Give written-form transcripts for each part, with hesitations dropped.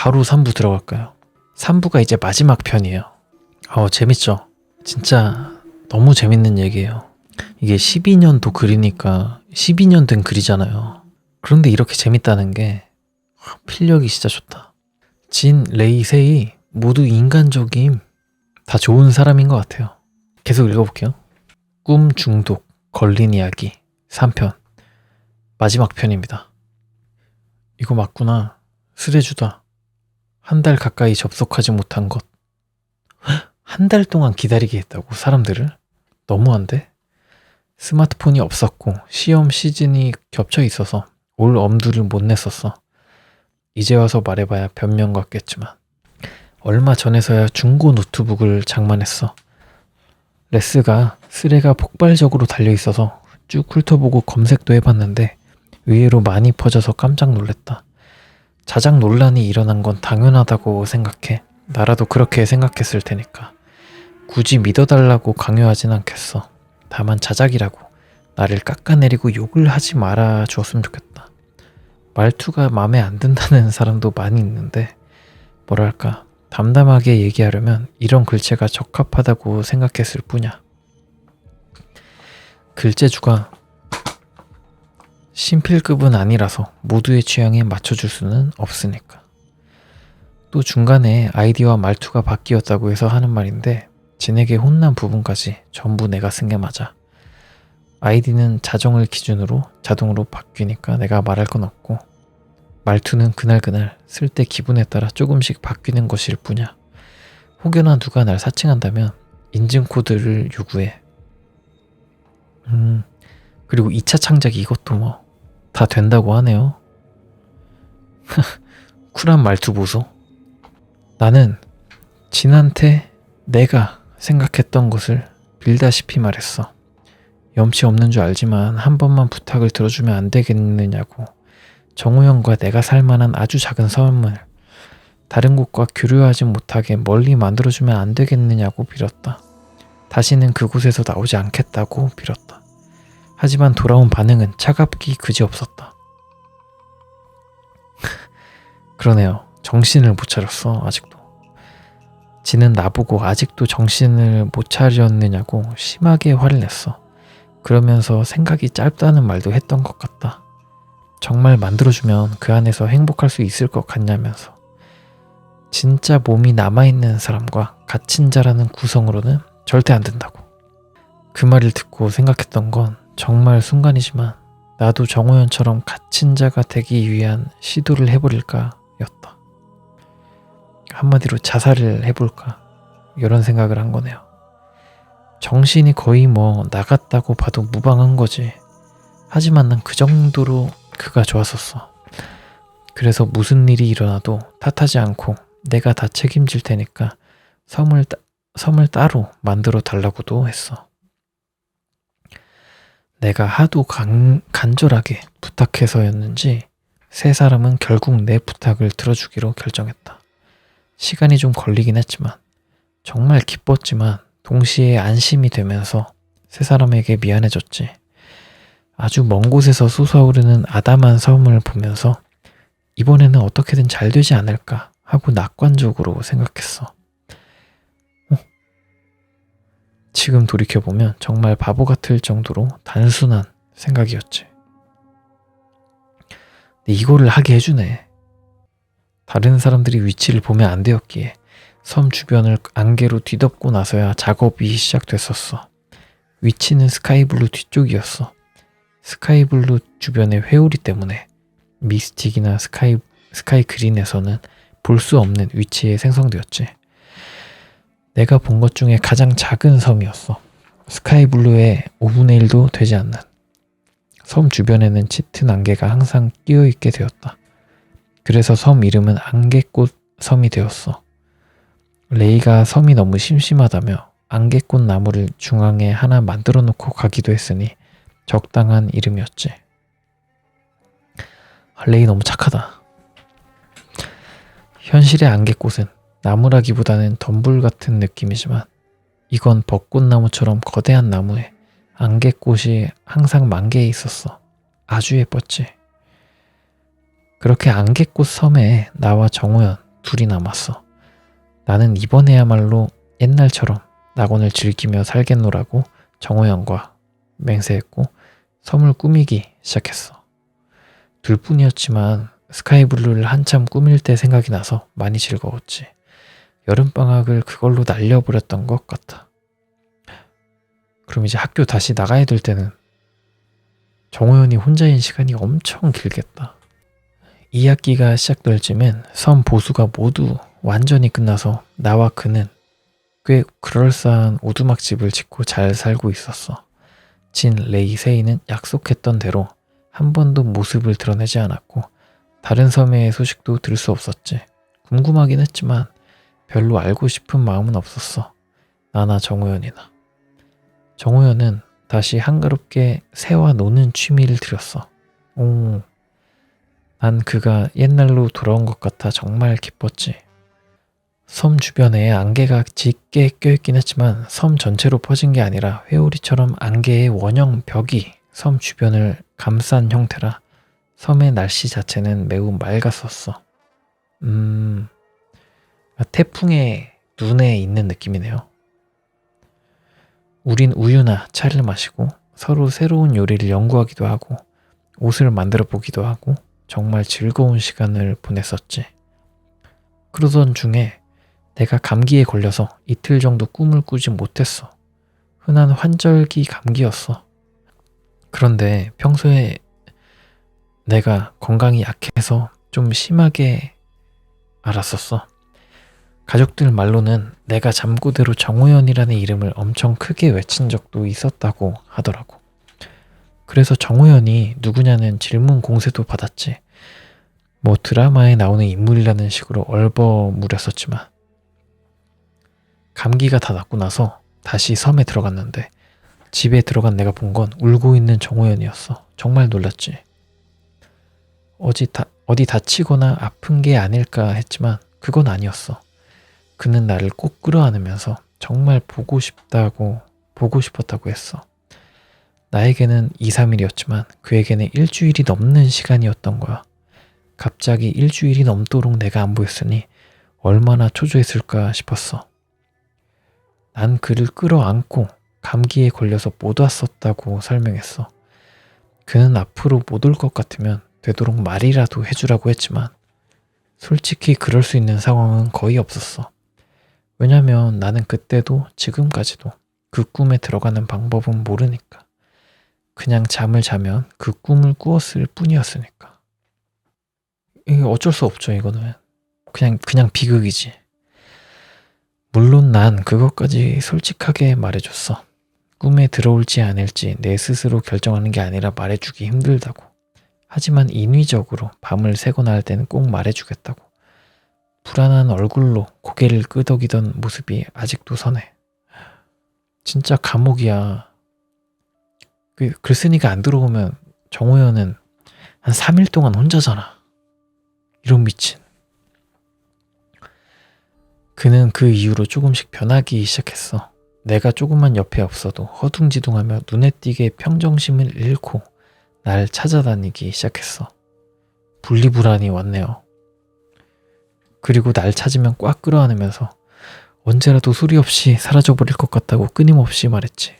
바로 3부 들어갈까요? 3부가 이제 마지막 편이에요. 재밌죠? 진짜 너무 재밌는 얘기예요. 이게 12년도 글이니까 12년 된 글이잖아요. 그런데 이렇게 재밌다는 게 필력이 진짜 좋다. 진, 레이, 세이 모두 인간적임, 다 좋은 사람인 것 같아요. 계속 읽어볼게요. 꿈 중독, 걸린 이야기 3편 마지막 편입니다. 이거 맞구나. 쓰레주다. 한 달 가까이 접속하지 못한 것. 한 달 동안 기다리게 했다고 사람들을? 너무한데? 스마트폰이 없었고 시험 시즌이 겹쳐 있어서 올 엄두를 못 냈었어. 이제 와서 말해봐야 변명 같겠지만 얼마 전에서야 중고 노트북을 장만했어. 레스가 쓰레가 폭발적으로 달려있어서 쭉 훑어보고 검색도 해봤는데 의외로 많이 퍼져서 깜짝 놀랐다. 자작 논란이 일어난 건 당연하다고 생각해. 나라도 그렇게 생각했을 테니까. 굳이 믿어달라고 강요하진 않겠어. 다만 자작이라고 나를 깎아내리고 욕을 하지 말아 주었으면 좋겠다. 말투가 마음에 안 든다는 사람도 많이 있는데 뭐랄까 담담하게 얘기하려면 이런 글체가 적합하다고 생각했을 뿐이야. 글재주가 신필급은 아니라서 모두의 취향에 맞춰줄 수는 없으니까. 또 중간에 아이디와 말투가 바뀌었다고 해서 하는 말인데 진에게 혼난 부분까지 전부 내가 쓴 게 맞아. 아이디는 자정을 기준으로 자동으로 바뀌니까 내가 말할 건 없고 말투는 그날그날 쓸 때 기분에 따라 조금씩 바뀌는 것일 뿐이야. 혹여나 누가 날 사칭한다면 인증코드를 요구해. 그리고 2차 창작이 이것도 뭐 다 된다고 하네요. 쿨한 말투 보소. 나는 진한테 내가 생각했던 것을 빌다시피 말했어. 염치 없는 줄 알지만 한 번만 부탁을 들어주면 안 되겠느냐고. 정우영과 내가 살만한 아주 작은 섬을 다른 곳과 교류하지 못하게 멀리 만들어주면 안 되겠느냐고 빌었다. 다시는 그곳에서 나오지 않겠다고 빌었다. 하지만 돌아온 반응은 차갑기 그지없었다. 그러네요. 정신을 못 차렸어. 아직도. 지는 나보고 아직도 정신을 못 차렸느냐고 심하게 화를 냈어. 그러면서 생각이 짧다는 말도 했던 것 같다. 정말 만들어주면 그 안에서 행복할 수 있을 것 같냐면서. 진짜 몸이 남아있는 사람과 갇힌 자라는 구성으로는 절대 안 된다고. 그 말을 듣고 생각했던 건 정말 순간이지만 나도 정호연처럼 갇힌 자가 되기 위한 시도를 해버릴까 였다. 한마디로 자살을 해볼까 이런 생각을 한 거네요. 정신이 거의 뭐 나갔다고 봐도 무방한 거지. 하지만 난 그 정도로 그가 좋았었어. 그래서 무슨 일이 일어나도 탓하지 않고 내가 다 책임질 테니까 섬을 따로 만들어 달라고도 했어. 내가 하도 간절하게 부탁해서였는지 세 사람은 결국 내 부탁을 들어주기로 결정했다. 시간이 좀 걸리긴 했지만 정말 기뻤지만 동시에 안심이 되면서 세 사람에게 미안해졌지. 아주 먼 곳에서 솟아오르는 아담한 섬을 보면서 이번에는 어떻게든 잘 되지 않을까 하고 낙관적으로 생각했어. 지금 돌이켜보면 정말 바보 같을 정도로 단순한 생각이었지. 근데 이거를 하게 해주네. 다른 사람들이 위치를 보면 안 되었기에 섬 주변을 안개로 뒤덮고 나서야 작업이 시작됐었어. 위치는 스카이블루 뒤쪽이었어. 스카이블루 주변의 회오리 때문에 미스틱이나 스카이 그린에서는 볼 수 없는 위치에 생성되었지. 내가 본 것 중에 가장 작은 섬이었어. 스카이블루의 5분의 1도 되지 않는. 섬 주변에는 짙은 안개가 항상 끼어있게 되었다. 그래서 섬 이름은 안개꽃 섬이 되었어. 레이가 섬이 너무 심심하다며 안개꽃 나무를 중앙에 하나 만들어 놓고 가기도 했으니 적당한 이름이었지. 레이 너무 착하다. 현실의 안개꽃은 나무라기보다는 덤불 같은 느낌이지만 이건 벚꽃나무처럼 거대한 나무에 안개꽃이 항상 만개해 있었어. 아주 예뻤지. 그렇게 안개꽃 섬에 나와 정우연 둘이 남았어. 나는 이번에야말로 옛날처럼 낙원을 즐기며 살겠노라고 정호연과 맹세했고 섬을 꾸미기 시작했어. 둘뿐이었지만 스카이블루를 한참 꾸밀 때 생각이 나서 많이 즐거웠지. 여름방학을 그걸로 날려버렸던 것 같아. 그럼 이제 학교 다시 나가야 될 때는 정호연이 혼자인 시간이 엄청 길겠다. 2학기가 시작될 즈음엔 섬 보수가 모두 완전히 끝나서 나와 그는 꽤 그럴싸한 오두막집을 짓고 잘 살고 있었어. 진, 레이, 세이는 약속했던 대로 한 번도 모습을 드러내지 않았고 다른 섬의 소식도 들을 수 없었지. 궁금하긴 했지만 별로 알고 싶은 마음은 없었어. 나나 정호연이나. 정호연은 다시 한가롭게 새와 노는 취미를 들였어. 난 그가 옛날로 돌아온 것 같아 정말 기뻤지. 섬 주변에 안개가 짙게 껴있긴 했지만 섬 전체로 퍼진 게 아니라 회오리처럼 안개의 원형 벽이 섬 주변을 감싼 형태라 섬의 날씨 자체는 매우 맑았었어. 태풍의 눈에 있는 느낌이네요. 우린 우유나 차를 마시고 서로 새로운 요리를 연구하기도 하고 옷을 만들어 보기도 하고 정말 즐거운 시간을 보냈었지. 그러던 중에 내가 감기에 걸려서 이틀 정도 꿈을 꾸지 못했어. 흔한 환절기 감기였어. 그런데 평소에 내가 건강이 약해서 좀 심하게 앓았었어. 가족들 말로는 내가 잠꼬대로 정호연이라는 이름을 엄청 크게 외친 적도 있었다고 하더라고. 그래서 정호연이 누구냐는 질문 공세도 받았지. 뭐 드라마에 나오는 인물이라는 식으로 얼버무렸었지만 감기가 다 낫고 나서 다시 섬에 들어갔는데 집에 들어간 내가 본 건 울고 있는 정호연이었어. 정말 놀랐지. 어디 다치거나 아픈 게 아닐까 했지만 그건 아니었어. 그는 나를 꼭 끌어안으면서 정말 보고 싶었다고 했어. 나에게는 2, 3일이었지만 그에게는 일주일이 넘는 시간이었던 거야. 갑자기 일주일이 넘도록 내가 안 보였으니 얼마나 초조했을까 싶었어. 난 그를 끌어안고 감기에 걸려서 못 왔었다고 설명했어. 그는 앞으로 못 올 것 같으면 되도록 말이라도 해주라고 했지만 솔직히 그럴 수 있는 상황은 거의 없었어. 왜냐면 나는 그때도 지금까지도 그 꿈에 들어가는 방법은 모르니까. 그냥 잠을 자면 그 꿈을 꾸었을 뿐이었으니까. 이게 어쩔 수 없죠, 이거는. 그냥 비극이지. 물론 난 그것까지 솔직하게 말해줬어. 꿈에 들어올지 아닐지 내 스스로 결정하는 게 아니라 말해주기 힘들다고. 하지만 인위적으로 밤을 새거나 할 때는 꼭 말해주겠다고. 불안한 얼굴로 고개를 끄덕이던 모습이 아직도 선해. 진짜 감옥이야. 글쓴이가 안 들어오면 정호연은 한 3일 동안 혼자잖아. 이런 미친. 그는 그 이후로 조금씩 변하기 시작했어. 내가 조금만 옆에 없어도 허둥지둥하며 눈에 띄게 평정심을 잃고 날 찾아다니기 시작했어. 분리불안이 왔네요. 그리고 날 찾으면 꽉 끌어안으면서 언제라도 소리 없이 사라져버릴 것 같다고 끊임없이 말했지.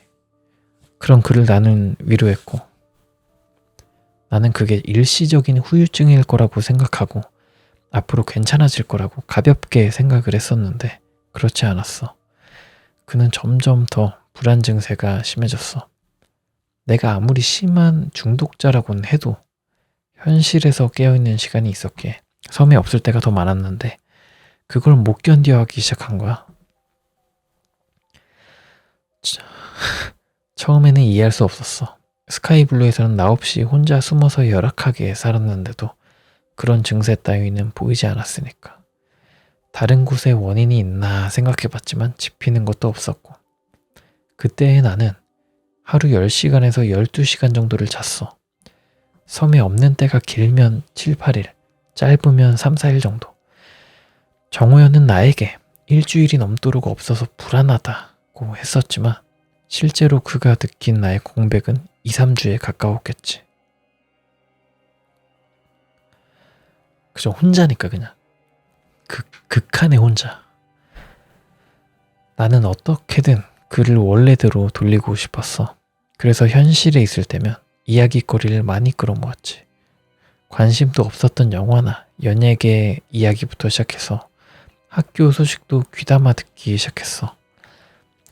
그런 그를 나는 위로했고 나는 그게 일시적인 후유증일 거라고 생각하고 앞으로 괜찮아질 거라고 가볍게 생각을 했었는데 그렇지 않았어. 그는 점점 더 불안 증세가 심해졌어. 내가 아무리 심한 중독자라고는 해도 현실에서 깨어있는 시간이 있었기에 섬에 없을 때가 더 많았는데 그걸 못 견뎌하기 시작한 거야. 처음에는 이해할 수 없었어. 스카이블루에서는 나 없이 혼자 숨어서 열악하게 살았는데도 그런 증세 따위는 보이지 않았으니까. 다른 곳에 원인이 있나 생각해봤지만 짚히는 것도 없었고 그때의 나는 하루 10시간에서 12시간 정도를 잤어. 섬에 없는 때가 길면 7, 8일, 짧으면 3, 4일 정도. 정호연은 나에게 일주일이 넘도록 없어서 불안하다고 했었지만 실제로 그가 느낀 나의 공백은 2, 3주에 가까웠겠지. 그저 혼자니까 그냥. 극한의 혼자. 나는 어떻게든 그를 원래대로 돌리고 싶었어. 그래서 현실에 있을 때면 이야기거리를 많이 끌어모았지. 관심도 없었던 영화나 연예계 이야기부터 시작해서 학교 소식도 귀담아 듣기 시작했어.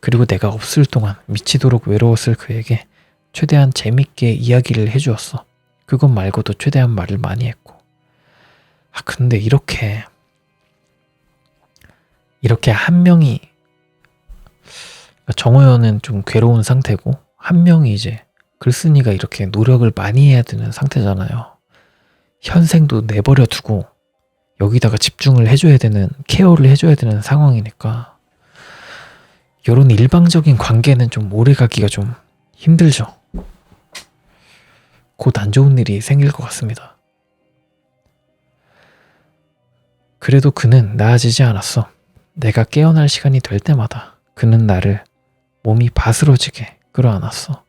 그리고 내가 없을 동안 미치도록 외로웠을 그에게 최대한 재밌게 이야기를 해주었어. 그것 말고도 최대한 말을 많이 했고. 근데 이렇게 한 명이, 정호연은 좀 괴로운 상태고 한 명이 이제 글쓴이가 이렇게 노력을 많이 해야 되는 상태잖아요. 현생도 내버려 두고 여기다가 집중을 해줘야 되는, 케어를 해줘야 되는 상황이니까 이런 일방적인 관계는 좀 오래 가기가 좀 힘들죠. 곧 안 좋은 일이 생길 것 같습니다. 그래도 그는 나아지지 않았어. 내가 깨어날 시간이 될 때마다 그는 나를 몸이 바스러지게 끌어안았어.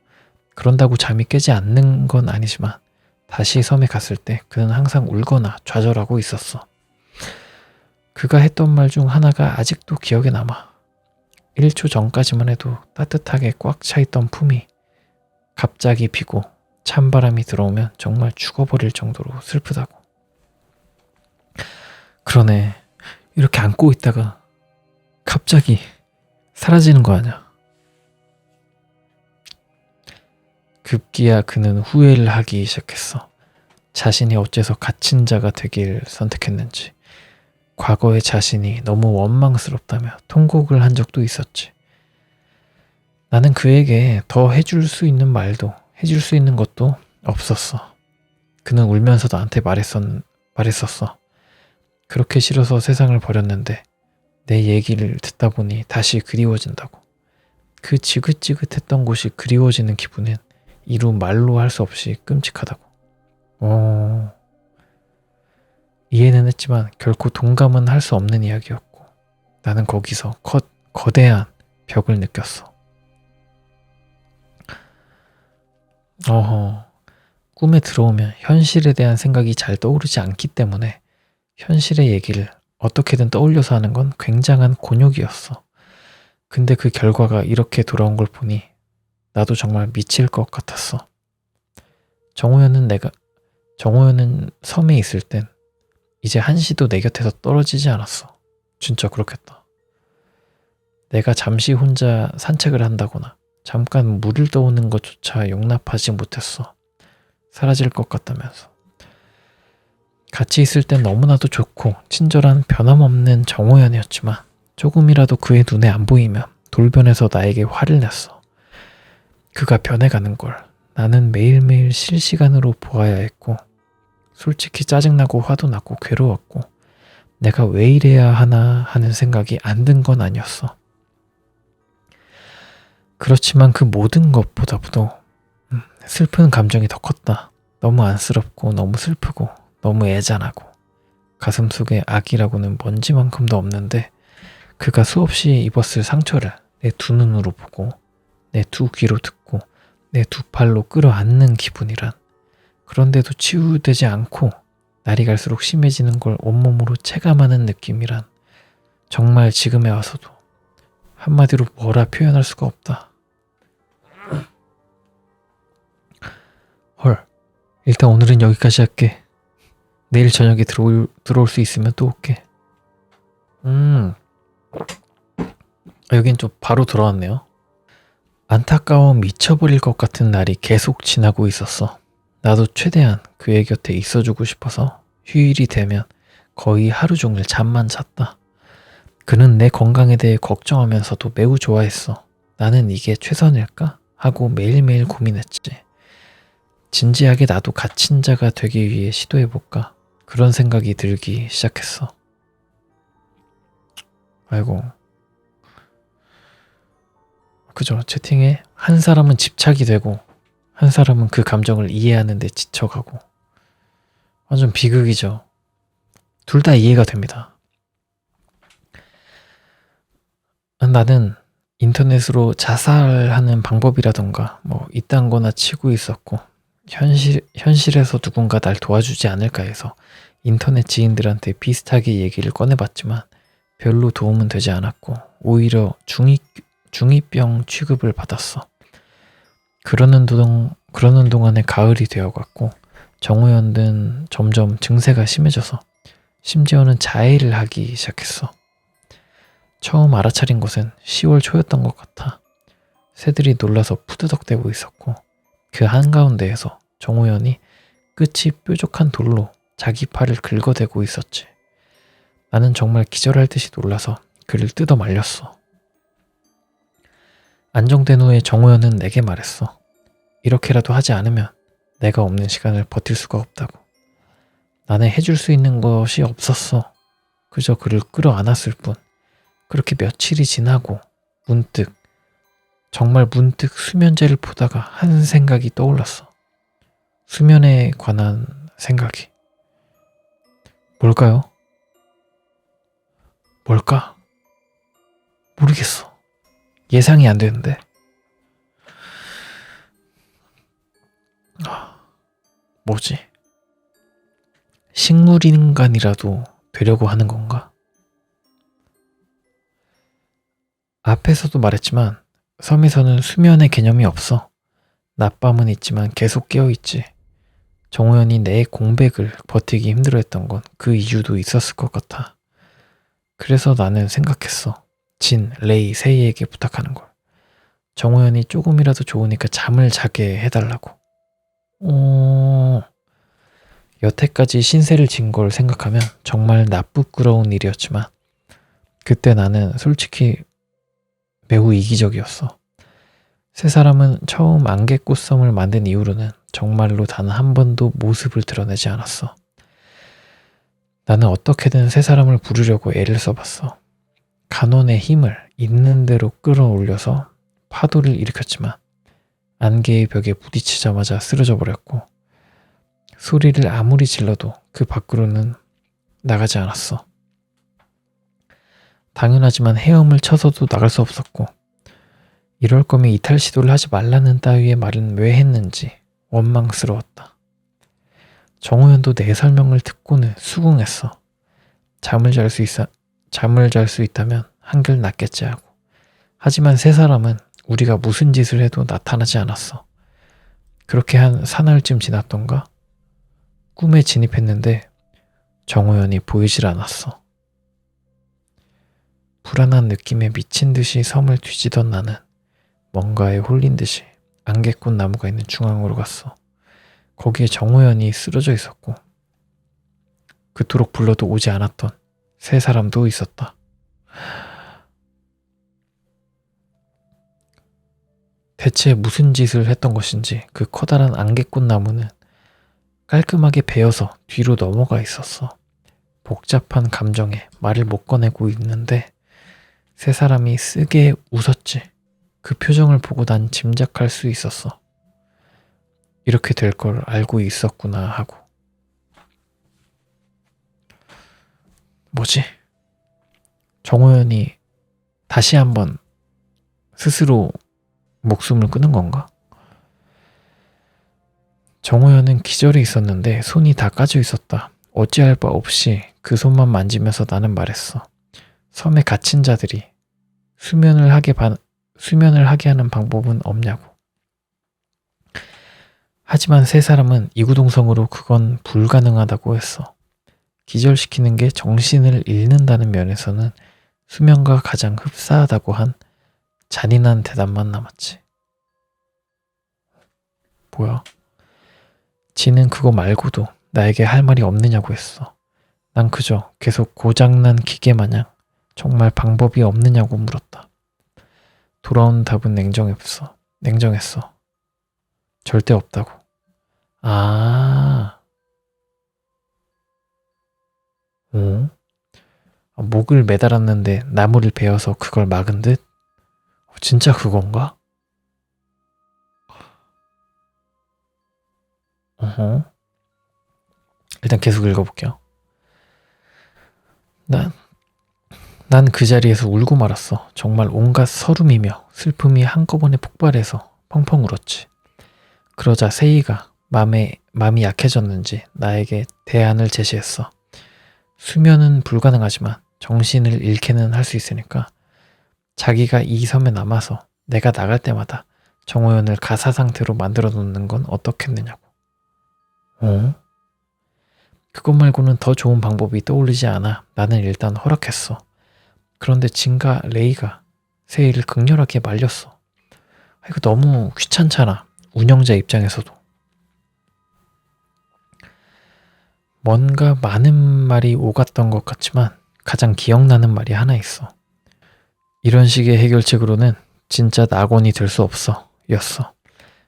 그런다고 잠이 깨지 않는 건 아니지만 다시 섬에 갔을 때 그는 항상 울거나 좌절하고 있었어. 그가 했던 말 중 하나가 아직도 기억에 남아. 1초 전까지만 해도 따뜻하게 꽉 차있던 품이 갑자기 비고 찬바람이 들어오면 정말 죽어버릴 정도로 슬프다고. 그러네. 이렇게 안고 있다가 갑자기 사라지는 거 아니야. 급기야 그는 후회를 하기 시작했어. 자신이 어째서 갇힌 자가 되길 선택했는지. 과거의 자신이 너무 원망스럽다며 통곡을 한 적도 있었지. 나는 그에게 더 해줄 수 있는 말도 해줄 수 있는 것도 없었어. 그는 울면서 나한테 말했었어. 그렇게 싫어서 세상을 버렸는데 내 얘기를 듣다 보니 다시 그리워진다고. 그 지긋지긋했던 곳이 그리워지는 기분은 이루 말로 할 수 없이 끔찍하다고. 이해는 했지만 결코 동감은 할 수 없는 이야기였고 나는 거기서 거대한 벽을 느꼈어. 꿈에 들어오면 현실에 대한 생각이 잘 떠오르지 않기 때문에 현실의 얘기를 어떻게든 떠올려서 하는 건 굉장한 곤욕이었어. 근데 그 결과가 이렇게 돌아온 걸 보니 나도 정말 미칠 것 같았어. 정호연은 섬에 있을 땐 이제 한시도 내 곁에서 떨어지지 않았어. 진짜 그렇겠다. 내가 잠시 혼자 산책을 한다거나 잠깐 물을 떠오는 것조차 용납하지 못했어. 사라질 것 같다면서. 같이 있을 땐 너무나도 좋고 친절한 변함없는 정호연이었지만 조금이라도 그의 눈에 안 보이면 돌변해서 나에게 화를 냈어. 그가 변해가는 걸 나는 매일매일 실시간으로 보아야 했고 솔직히 짜증나고 화도 나고 괴로웠고 내가 왜 이래야 하나 하는 생각이 안 든 건 아니었어. 그렇지만 그 모든 것보다도 슬픈 감정이 더 컸다. 너무 안쓰럽고 너무 슬프고 너무 애잔하고 가슴속에 악이라고는 먼지만큼도 없는데 그가 수없이 입었을 상처를 내 두 눈으로 보고 내 두 귀로 듣고 내 두 팔로 끌어안는 기분이란, 그런데도 치유되지 않고 날이 갈수록 심해지는 걸 온몸으로 체감하는 느낌이란 정말 지금에 와서도 한마디로 뭐라 표현할 수가 없다. 헐, 일단 오늘은 여기까지 할게. 내일 저녁에 들어올 수 있으면 또 올게. 여긴 좀 바로 돌아왔네요. 안타까워 미쳐버릴 것 같은 날이 계속 지나고 있었어. 나도 최대한 그의 곁에 있어주고 싶어서 휴일이 되면 거의 하루 종일 잠만 잤다. 그는 내 건강에 대해 걱정하면서도 매우 좋아했어. 나는 이게 최선일까? 하고 매일매일 고민했지. 진지하게 나도 갇힌 자가 되기 위해 시도해볼까? 그런 생각이 들기 시작했어. 아이고. 그죠. 채팅에 한 사람은 집착이 되고 한 사람은 그 감정을 이해하는 데 지쳐가고 완전 비극이죠. 둘 다 이해가 됩니다. 나는 인터넷으로 자살하는 방법이라던가 뭐 이딴 거나 치고 있었고 현실에서 누군가 날 도와주지 않을까 해서 인터넷 지인들한테 비슷하게 얘기를 꺼내봤지만 별로 도움은 되지 않았고 오히려 중2병 취급을 받았어. 그러는 동안에 가을이 되어갔고 정우현은 점점 증세가 심해져서 심지어는 자해를 하기 시작했어. 처음 알아차린 것은 10월 초였던 것 같아. 새들이 놀라서 푸드덕대고 있었고 그 한가운데에서 정우현이 끝이 뾰족한 돌로 자기 팔을 긁어대고 있었지. 나는 정말 기절할 듯이 놀라서 그를 뜯어 말렸어. 안정된 후에 정우현은 내게 말했어. 이렇게라도 하지 않으면 내가 없는 시간을 버틸 수가 없다고. 나는 해줄 수 있는 것이 없었어. 그저 그를 끌어안았을 뿐. 그렇게 며칠이 지나고 정말 문득 수면제를 보다가 한 생각이 떠올랐어. 수면에 관한 생각이. 뭘까요? 뭘까? 모르겠어. 예상이 안 되는데. 뭐지? 식물인간이라도 되려고 하는 건가? 앞에서도 말했지만 섬에서는 수면의 개념이 없어. 낮밤은 있지만 계속 깨어있지. 정우현이 내 공백을 버티기 힘들어했던 건 그 이유도 있었을 것 같아. 그래서 나는 생각했어. 진, 레이, 세이에게 부탁하는 걸. 정우현이 조금이라도 좋으니까 잠을 자게 해달라고. 여태까지 신세를 진 걸 생각하면 정말 나쁘끄러운 일이었지만 그때 나는 솔직히 매우 이기적이었어. 세 사람은 처음 안개꽃섬을 만든 이후로는 정말로 단 한 번도 모습을 드러내지 않았어. 나는 어떻게든 세 사람을 부르려고 애를 써봤어. 간원의 힘을 있는 대로 끌어올려서 파도를 일으켰지만 안개의 벽에 부딪히자마자 쓰러져 버렸고 소리를 아무리 질러도 그 밖으로는 나가지 않았어. 당연하지만 헤엄을 쳐서도 나갈 수 없었고 이럴 거면 이탈 시도를 하지 말라는 따위의 말은 왜 했는지 원망스러웠다. 정우현도 내 설명을 듣고는 수긍했어. 잠을 잘 수 있다면 한결 낫겠지 하고. 하지만 세 사람은 우리가 무슨 짓을 해도 나타나지 않았어. 그렇게 한 사나흘쯤 지났던가? 꿈에 진입했는데 정우현이 보이질 않았어. 불안한 느낌에 미친 듯이 섬을 뒤지던 나는 뭔가에 홀린 듯이 안개꽃 나무가 있는 중앙으로 갔어. 거기에 정우현이 쓰러져 있었고 그토록 불러도 오지 않았던 세 사람도 있었다. 대체 무슨 짓을 했던 것인지 그 커다란 안개꽃 나무는 깔끔하게 베어서 뒤로 넘어가 있었어. 복잡한 감정에 말을 못 꺼내고 있는데 세 사람이 쓰게 웃었지. 그 표정을 보고 난 짐작할 수 있었어. 이렇게 될 걸 알고 있었구나 하고. 뭐지? 정우현이 다시 한번 스스로 목숨을 끊은 건가? 정우현은 기절해 있었는데 손이 다 까져 있었다. 어찌할 바 없이 그 손만 만지면서 나는 말했어. 섬에 갇힌 자들이 수면을 하게 하는 방법은 없냐고. 하지만 세 사람은 이구동성으로 그건 불가능하다고 했어. 기절시키는 게 정신을 잃는다는 면에서는 수면과 가장 흡사하다고 한 잔인한 대답만 남았지. 뭐야? 지는 그거 말고도 나에게 할 말이 없느냐고 했어. 난 그저 계속 고장난 기계 마냥 정말 방법이 없느냐고 물었다. 돌아온 답은 냉정했어. 절대 없다고. 목을 매달았는데 나무를 베어서 그걸 막은 듯? 진짜 그건가? 일단 계속 읽어볼게요. 난 그 자리에서 울고 말았어. 정말 온갖 서름이며 슬픔이 한꺼번에 폭발해서 펑펑 울었지. 그러자 세이가 마음이 약해졌는지 나에게 대안을 제시했어. 수면은 불가능하지만 정신을 잃게는 할 수 있으니까 자기가 이 섬에 남아서 내가 나갈 때마다 정호연을 가사 상태로 만들어 놓는 건 어떻겠느냐고. 어? 그것 말고는 더 좋은 방법이 떠오르지 않아 나는 일단 허락했어. 그런데 진과 레이가 세이를 극렬하게 말렸어. 이거 너무 귀찮잖아. 운영자 입장에서도. 뭔가 많은 말이 오갔던 것 같지만 가장 기억나는 말이 하나 있어. 이런 식의 해결책으로는 진짜 낙원이 될 수 없어 였어.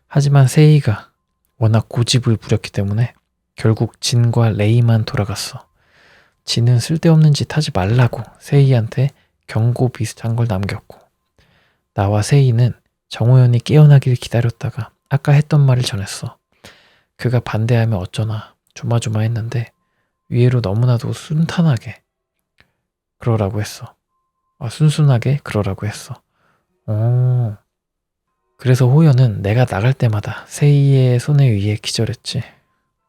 하지만 세이가 워낙 고집을 부렸기 때문에 결국 진과 레이만 돌아갔어. 진은 쓸데없는 짓 하지 말라고 세이한테 경고 비슷한 걸 남겼고, 나와 세이는 정호연이 깨어나길 기다렸다가 아까 했던 말을 전했어. 그가 반대하면 어쩌나 조마조마했는데 위에로 너무나도 순탄하게 그러라고 했어. 순순하게 그러라고 했어. 그래서 호연은 내가 나갈 때마다 세이의 손에 의해 기절했지.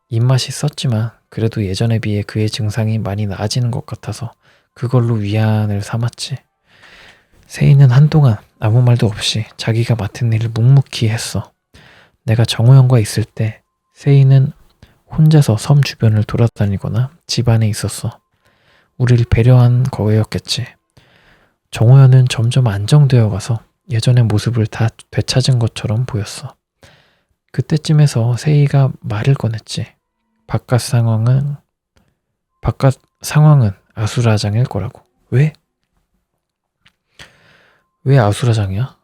입맛이 썼지만 그래도 예전에 비해 그의 증상이 많이 나아지는 것 같아서 그걸로 위안을 삼았지. 세이는 한동안 아무 말도 없이 자기가 맡은 일을 묵묵히 했어. 내가 정호연과 있을 때 세이는 혼자서 섬 주변을 돌아다니거나 집 안에 있었어. 우리를 배려한 거였겠지. 정호연은 점점 안정되어 가서 예전의 모습을 다 되찾은 것처럼 보였어. 그때쯤에서 세이가 말을 꺼냈지. 바깥 상황은 아수라장일 거라고. 왜? 왜 아수라장이야?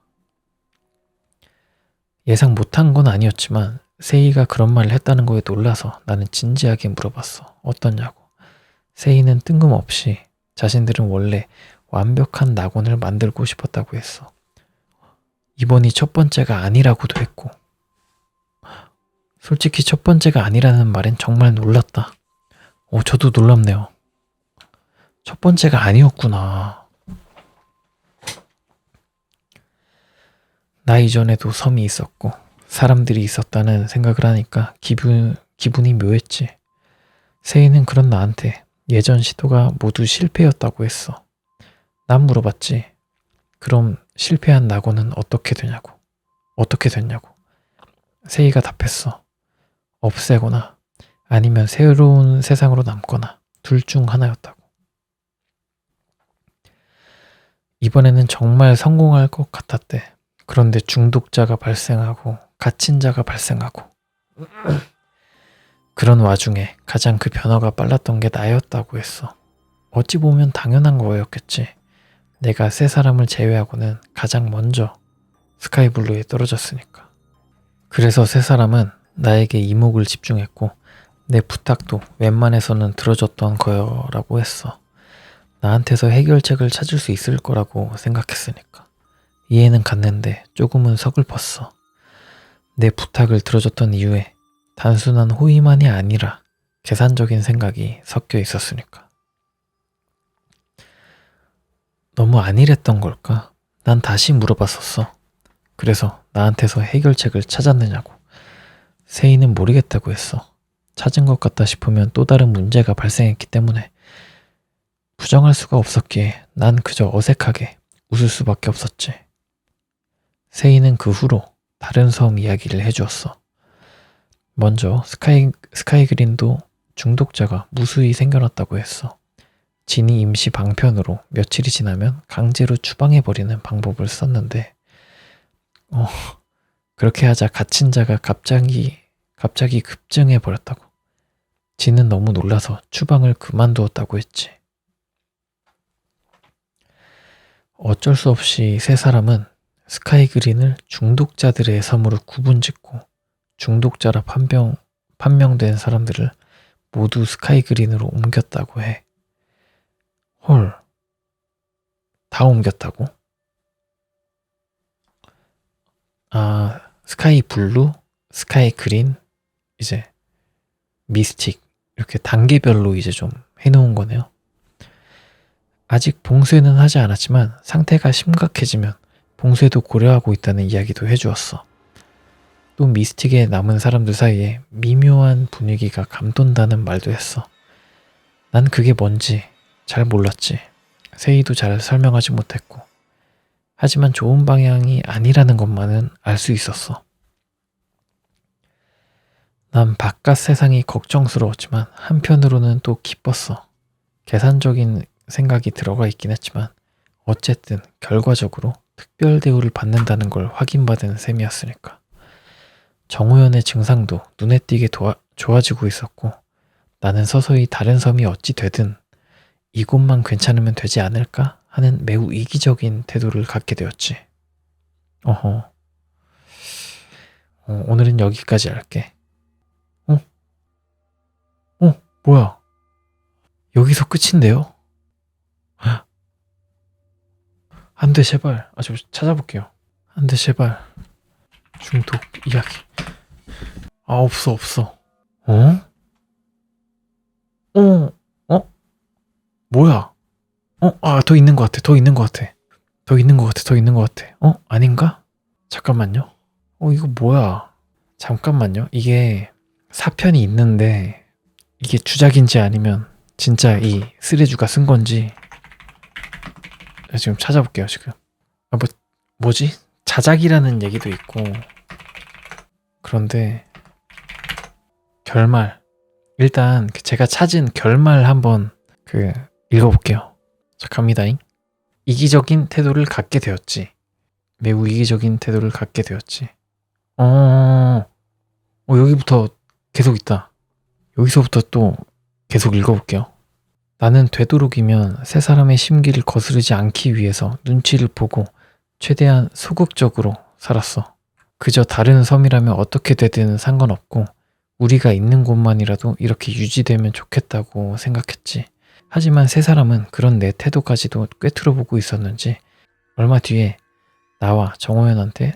예상 못한 건 아니었지만 세이가 그런 말을 했다는 거에 놀라서 나는 진지하게 물어봤어. 어떠냐고. 세이는 뜬금없이 자신들은 원래 완벽한 낙원을 만들고 싶었다고 했어. 이번이 첫 번째가 아니라고도 했고. 솔직히 첫 번째가 아니라는 말엔 정말 놀랐다. 저도 놀랍네요. 첫 번째가 아니었구나. 나 이전에도 섬이 있었고 사람들이 있었다는 생각을 하니까 기분이 묘했지. 세이는 그런 나한테 예전 시도가 모두 실패였다고 했어. 난 물어봤지. 그럼 실패한 낙원은 어떻게 되냐고. 어떻게 됐냐고. 세이가 답했어. 없애거나 아니면 새로운 세상으로 남거나 둘 중 하나였다고. 이번에는 정말 성공할 것 같았대. 그런데 중독자가 발생하고 갇힌 자가 발생하고 그런 와중에 가장 그 변화가 빨랐던 게 나였다고 했어. 어찌 보면 당연한 거였겠지. 내가 세 사람을 제외하고는 가장 먼저 스카이블루에 떨어졌으니까. 그래서 세 사람은 나에게 이목을 집중했고 내 부탁도 웬만해서는 들어줬던 거라고 했어. 나한테서 해결책을 찾을 수 있을 거라고 생각했으니까. 이해는 갔는데 조금은 서글펐어. 내 부탁을 들어줬던 이유에 단순한 호의만이 아니라 계산적인 생각이 섞여 있었으니까. 너무 안일했던 걸까? 난 다시 물어봤었어. 그래서 나한테서 해결책을 찾았느냐고. 세이는 모르겠다고 했어. 찾은 것 같다 싶으면 또 다른 문제가 발생했기 때문에 부정할 수가 없었기에 난 그저 어색하게 웃을 수밖에 없었지. 세이는 그 후로 다른 섬 이야기를 해주었어. 먼저 스카이그린도 중독자가 무수히 생겨났다고 했어. 진이 임시 방편으로 며칠이 지나면 강제로 추방해버리는 방법을 썼는데 그렇게 하자 갇힌 자가 갑자기 급증해버렸다고. 진은 너무 놀라서 추방을 그만두었다고 했지. 어쩔 수 없이 세 사람은 스카이그린을 중독자들의 섬으로 구분짓고 중독자라 판명된 사람들을 모두 스카이그린으로 옮겼다고 해. 헐, 다 옮겼다고? 스카이블루, 스카이그린, 이제 미스틱 이렇게 단계별로 이제 좀 해놓은 거네요. 아직 봉쇄는 하지 않았지만 상태가 심각해지면 봉쇄도 고려하고 있다는 이야기도 해주었어. 또 미스틱에 남은 사람들 사이에 미묘한 분위기가 감돈다는 말도 했어. 난 그게 뭔지 잘 몰랐지. 세이도 잘 설명하지 못했고, 하지만 좋은 방향이 아니라는 것만은 알 수 있었어. 난 바깥 세상이 걱정스러웠지만 한편으로는 또 기뻤어. 계산적인 생각이 들어가 있긴 했지만 어쨌든 결과적으로 특별 대우를 받는다는 걸 확인받은 셈이었으니까. 정우현의 증상도 눈에 띄게 좋아지고 있었고 나는 서서히 다른 섬이 어찌 되든 이곳만 괜찮으면 되지 않을까 하는 매우 이기적인 태도를 갖게 되었지. 오늘은 여기까지 할게. 뭐야? 여기서 끝인데요? 안 돼, 제발. 좀 찾아볼게요. 안 돼, 제발. 중독 이야기. 없어. 뭐야? 더 있는 것 같아. 아닌가? 잠깐만요. 이거 뭐야? 잠깐만요. 이게 4편이 있는데 이게 주작인지 아니면 진짜 이 쓰레주가 쓴 건지 지금 찾아볼게요. 지금 뭐지? 자작이라는 얘기도 있고. 그런데 결말, 일단 제가 찾은 결말 한번 읽어볼게요. 자, 갑니다잉. 이기적인 태도를 갖게 되었지. 매우 이기적인 태도를 갖게 되었지. 여기부터 계속 있다. 여기서부터 또 계속 읽어볼게요. 나는 되도록이면 세 사람의 심기를 거스르지 않기 위해서 눈치를 보고 최대한 소극적으로 살았어. 그저 다른 섬이라면 어떻게 되든 상관없고 우리가 있는 곳만이라도 이렇게 유지되면 좋겠다고 생각했지. 하지만 세 사람은 그런 내 태도까지도 꿰뚫어보고 있었는지 얼마 뒤에 나와 정호연한테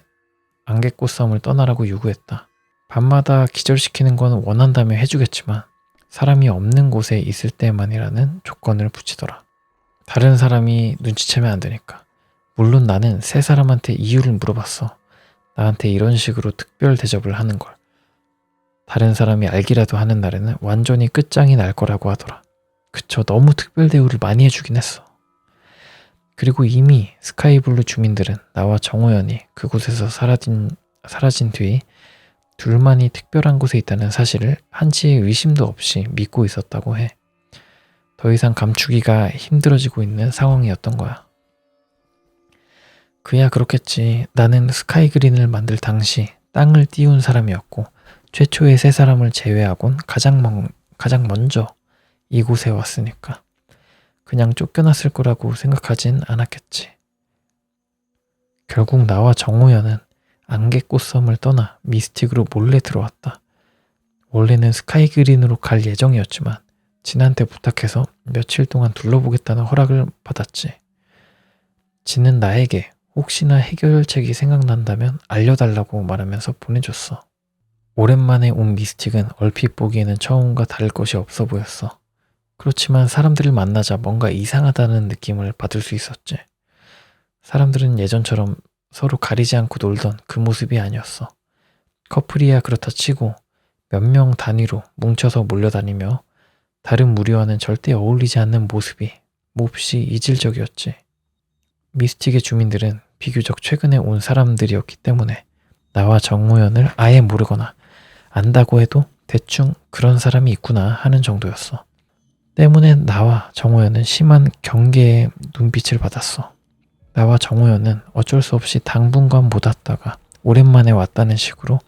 안개꽃섬을 떠나라고 요구했다. 밤마다 기절시키는 건 원한다면 해주겠지만 사람이 없는 곳에 있을 때만이라는 조건을 붙이더라. 다른 사람이 눈치채면 안 되니까. 물론 나는 세 사람한테 이유를 물어봤어. 나한테 이런 식으로 특별 대접을 하는 걸. 다른 사람이 알기라도 하는 날에는 완전히 끝장이 날 거라고 하더라. 그쵸, 너무 특별 대우를 많이 해주긴 했어. 그리고 이미 스카이블루 주민들은 나와 정호연이 그곳에서 사라진 뒤 둘만이 특별한 곳에 있다는 사실을 한치의 의심도 없이 믿고 있었다고 해. 더 이상 감추기가 힘들어지고 있는 상황이었던 거야. 그야 그렇겠지. 나는 스카이그린을 만들 당시 땅을 띄운 사람이었고 최초의 세 사람을 제외하곤 가장 먼저 이곳에 왔으니까 그냥 쫓겨났을 거라고 생각하진 않았겠지. 결국 나와 정호연은 안개꽃섬을 떠나 미스틱으로 몰래 들어왔다. 원래는 스카이그린으로 갈 예정이었지만 진한테 부탁해서 며칠 동안 둘러보겠다는 허락을 받았지. 진은 나에게 혹시나 해결책이 생각난다면 알려달라고 말하면서 보내줬어. 오랜만에 온 미스틱은 얼핏 보기에는 처음과 다를 것이 없어 보였어. 그렇지만 사람들을 만나자 뭔가 이상하다는 느낌을 받을 수 있었지. 사람들은 예전처럼 서로 가리지 않고 놀던 그 모습이 아니었어. 커플이야 그렇다 치고 몇 명 단위로 뭉쳐서 몰려다니며 다른 무리와는 절대 어울리지 않는 모습이 몹시 이질적이었지. 미스틱의 주민들은 비교적 최근에 온 사람들이었기 때문에 나와 정우연을 아예 모르거나 안다고 해도 대충 그런 사람이 있구나 하는 정도였어. 때문에 나와 정우연은 심한 경계의 눈빛을 받았어. 나와 정우연은 어쩔 수 없이 당분간 못 왔다가 오랜만에 왔다는 식으로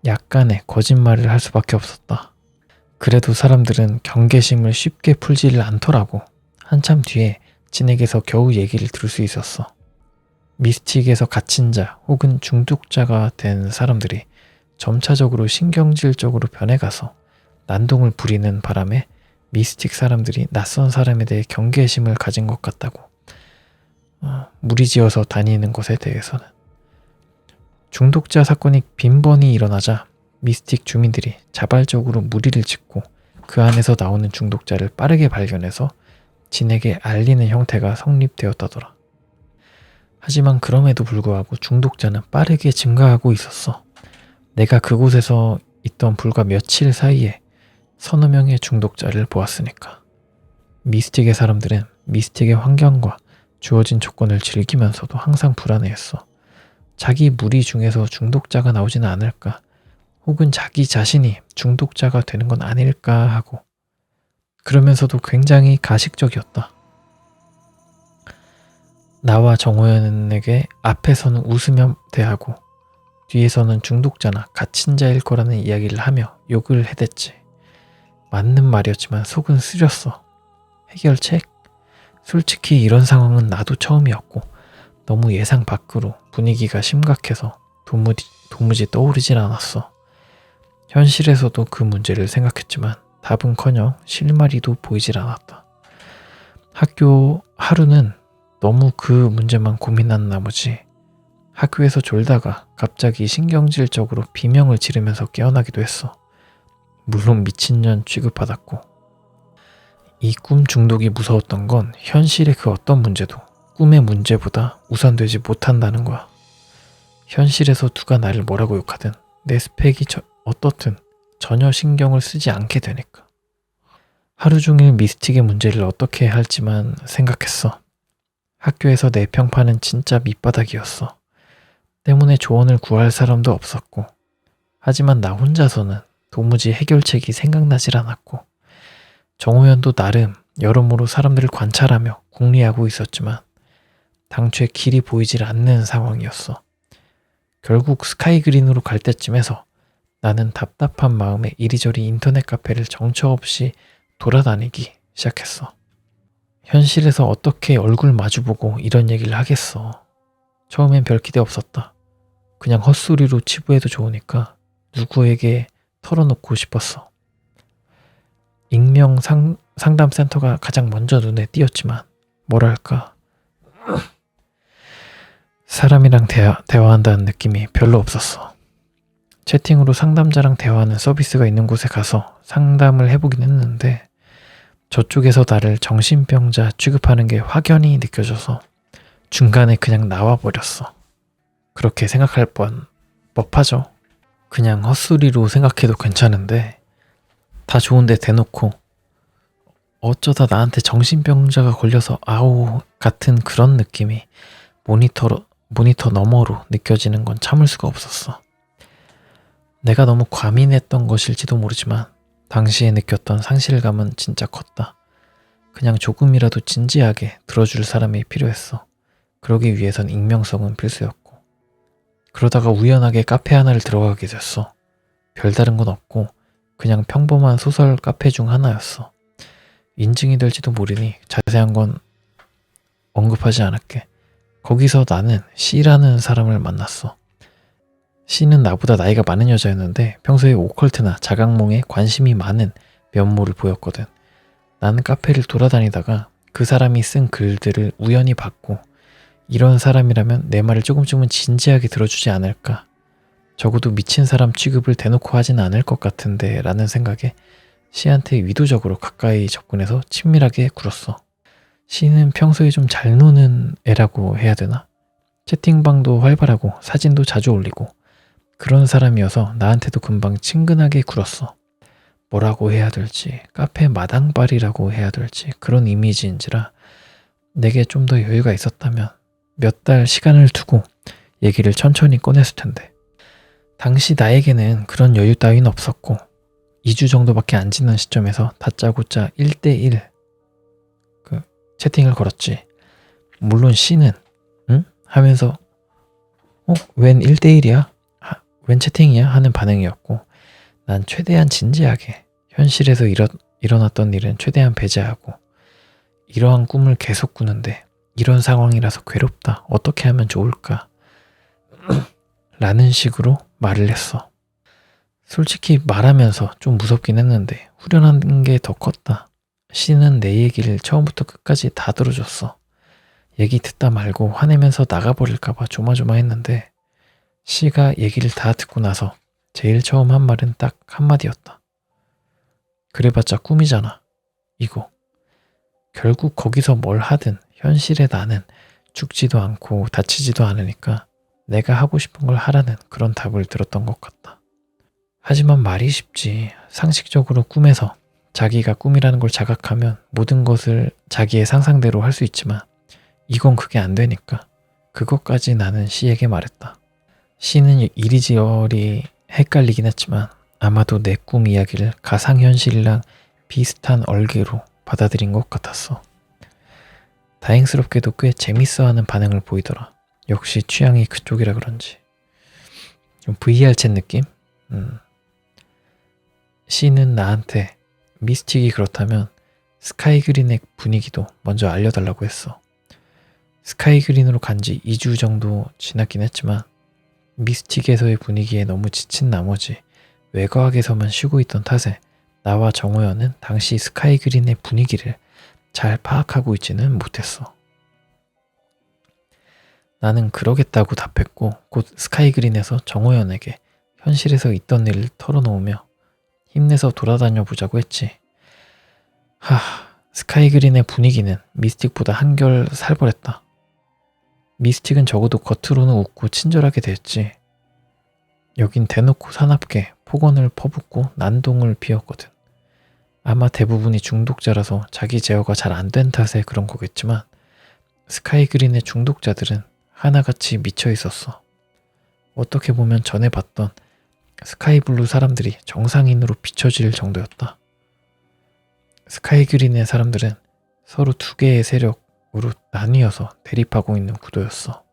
약간의 거짓말을 할 수밖에 없었다. 그래도 사람들은 경계심을 쉽게 풀지를 않더라고. 한참 뒤에 진에게서 겨우 얘기를 들을 수 있었어. 미스틱에서 갇힌 자 혹은 중독자가 된 사람들이 점차적으로 신경질적으로 변해가서 난동을 부리는 바람에 미스틱 사람들이 낯선 사람에 대해 경계심을 가진 것 같다고. 무리지어서 다니는 것에 대해서는. 중독자 사건이 빈번히 일어나자 미스틱 주민들이 자발적으로 무리를 짓고 그 안에서 나오는 중독자를 빠르게 발견해서 진에게 알리는 형태가 성립되었다더라. 하지만 그럼에도 불구하고 중독자는 빠르게 증가하고 있었어. 내가 그곳에서 있던 불과 며칠 사이에 서너 명의 중독자를 보았으니까. 미스틱의 사람들은 미스틱의 환경과 주어진 조건을 즐기면서도 항상 불안해했어. 자기 무리 중에서 중독자가 나오지는 않을까, 혹은 자기 자신이 중독자가 되는 건 아닐까 하고, 그러면서도 굉장히 가식적이었다. 나와 정호연에게 앞에서는 웃으며 대하고 뒤에서는 중독자나 갇힌 자일 거라는 이야기를 하며 욕을 해댔지. 맞는 말이었지만 속은 쓰렸어. 해결책? 솔직히 이런 상황은 나도 처음이었고 너무 예상 밖으로 분위기가 심각해서 도무지 떠오르질 않았어. 현실에서도 그 문제를 생각했지만 답은커녕 실마리도 보이질 않았다. 학교 하루는 너무 그 문제만 고민한 나머지 학교에서 졸다가 갑자기 신경질적으로 비명을 지르면서 깨어나기도 했어. 물론 미친년 취급받았고. 이 꿈 중독이 무서웠던 건 현실의 그 어떤 문제도 꿈의 문제보다 우선되지 못한다는 거야. 현실에서 누가 나를 뭐라고 욕하든 내 스펙이 어떻든 전혀 신경을 쓰지 않게 되니까. 하루 종일 미스틱의 문제를 어떻게 해야 할지만 생각했어. 학교에서 내 평판은 진짜 밑바닥이었어. 때문에 조언을 구할 사람도 없었고, 하지만 나 혼자서는 도무지 해결책이 생각나질 않았고, 정호연도 나름 여러모로 사람들을 관찰하며 궁리하고 있었지만 당최 길이 보이질 않는 상황이었어. 결국 스카이그린으로 갈 때쯤에서 나는 답답한 마음에 이리저리 인터넷 카페를 정처 없이 돌아다니기 시작했어. 현실에서 어떻게 얼굴 마주보고 이런 얘기를 하겠어. 처음엔 별 기대 없었다. 그냥 헛소리로 치부해도 좋으니까 누구에게 털어놓고 싶었어. 익명 상담센터가 가장 먼저 눈에 띄었지만 뭐랄까, 사람이랑 대화한다는 느낌이 별로 없었어. 채팅으로 상담자랑 대화하는 서비스가 있는 곳에 가서 상담을 해보긴 했는데 저쪽에서 나를 정신병자 취급하는 게 확연히 느껴져서 중간에 그냥 나와버렸어. 그렇게 생각할 법하죠. 그냥 헛소리로 생각해도 괜찮은데 다 좋은데 대놓고 어쩌다 나한테 정신병자가 걸려서 아우 같은 그런 느낌이 모니터 너머로 느껴지는 건 참을 수가 없었어. 내가 너무 과민했던 것일지도 모르지만 당시에 느꼈던 상실감은 진짜 컸다. 그냥 조금이라도 진지하게 들어줄 사람이 필요했어. 그러기 위해선 익명성은 필수였고. 그러다가 우연하게 카페 하나를 들어가게 됐어. 별다른 건 없고 그냥 평범한 소설 카페 중 하나였어. 인증이 될지도 모르니 자세한 건 언급하지 않을게. 거기서 나는 C라는 사람을 만났어. C는 나보다 나이가 많은 여자였는데 평소에 오컬트나 자각몽에 관심이 많은 면모를 보였거든. 나는 카페를 돌아다니다가 그 사람이 쓴 글들을 우연히 봤고 이런 사람이라면 내 말을 조금쯤은 진지하게 들어주지 않을까. 적어도 미친 사람 취급을 대놓고 하진 않을 것 같은데 라는 생각에 C한테 위도적으로 가까이 접근해서 친밀하게 굴었어. C는 평소에 좀 잘 노는 애라고 해야 되나? 채팅방도 활발하고 사진도 자주 올리고 그런 사람이어서 나한테도 금방 친근하게 굴었어. 뭐라고 해야 될지, 카페 마당발이라고 해야 될지 그런 이미지인지라 내게 좀 더 여유가 있었다면 몇 달 시간을 두고 얘기를 천천히 꺼냈을 텐데 당시 나에게는 그런 여유 따윈 없었고 2주 정도밖에 안 지난 시점에서 다짜고짜 1대1 채팅을 걸었지. 물론 C는 응? 하면서 웬 1대1이야? 웬 채팅이야? 하는 반응이었고 난 최대한 진지하게 현실에서 일어났던 일은 최대한 배제하고 이러한 꿈을 계속 꾸는데 이런 상황이라서 괴롭다. 어떻게 하면 좋을까? 라는 식으로 말을 했어. 솔직히 말하면서 좀 무섭긴 했는데 후련한 게 더 컸다. C는 내 얘기를 처음부터 끝까지 다 들어줬어. 얘기 듣다 말고 화내면서 나가버릴까봐 조마조마했는데 C가 얘기를 다 듣고 나서 제일 처음 한 말은 딱 한마디였다. 그래봤자 꿈이잖아. 이거. 결국 거기서 뭘 하든 현실의 나는 죽지도 않고 다치지도 않으니까 내가 하고 싶은 걸 하라는 그런 답을 들었던 것 같다. 하지만 말이 쉽지. 상식적으로 꿈에서 자기가 꿈이라는 걸 자각하면 모든 것을 자기의 상상대로 할 수 있지만 이건 그게 안 되니까 그것까지 나는 C에게 말했다. C는 이리저리 헷갈리긴 했지만 아마도 내 꿈 이야기를 가상현실이랑 비슷한 얼개로 받아들인 것 같았어. 다행스럽게도 꽤 재밌어하는 반응을 보이더라. 역시 취향이 그쪽이라 그런지. 좀 VR 챗 느낌? C는 나한테 미스틱이 그렇다면 스카이그린의 분위기도 먼저 알려달라고 했어. 스카이그린으로 간 지 2주 정도 지났긴 했지만 미스틱에서의 분위기에 너무 지친 나머지 외곽에서만 쉬고 있던 탓에 나와 정호연은 당시 스카이그린의 분위기를 잘 파악하고 있지는 못했어. 나는 그러겠다고 답했고 곧 스카이그린에서 정호연에게 현실에서 있던 일을 털어놓으며 힘내서 돌아다녀 보자고 했지. 스카이그린의 분위기는 미스틱보다 한결 살벌했다. 미스틱은 적어도 겉으로는 웃고 친절하게 대했지. 여긴 대놓고 사납게 폭언을 퍼붓고 난동을 피웠거든. 아마 대부분이 중독자라서 자기 제어가 잘 안 된 탓에 그런 거겠지만 스카이그린의 중독자들은 하나같이 미쳐 있었어. 어떻게 보면 전에 봤던 스카이블루 사람들이 정상인으로 비춰질 정도였다. 스카이그린의 사람들은 서로 두 개의 세력으로 나뉘어서 대립하고 있는 구도였어.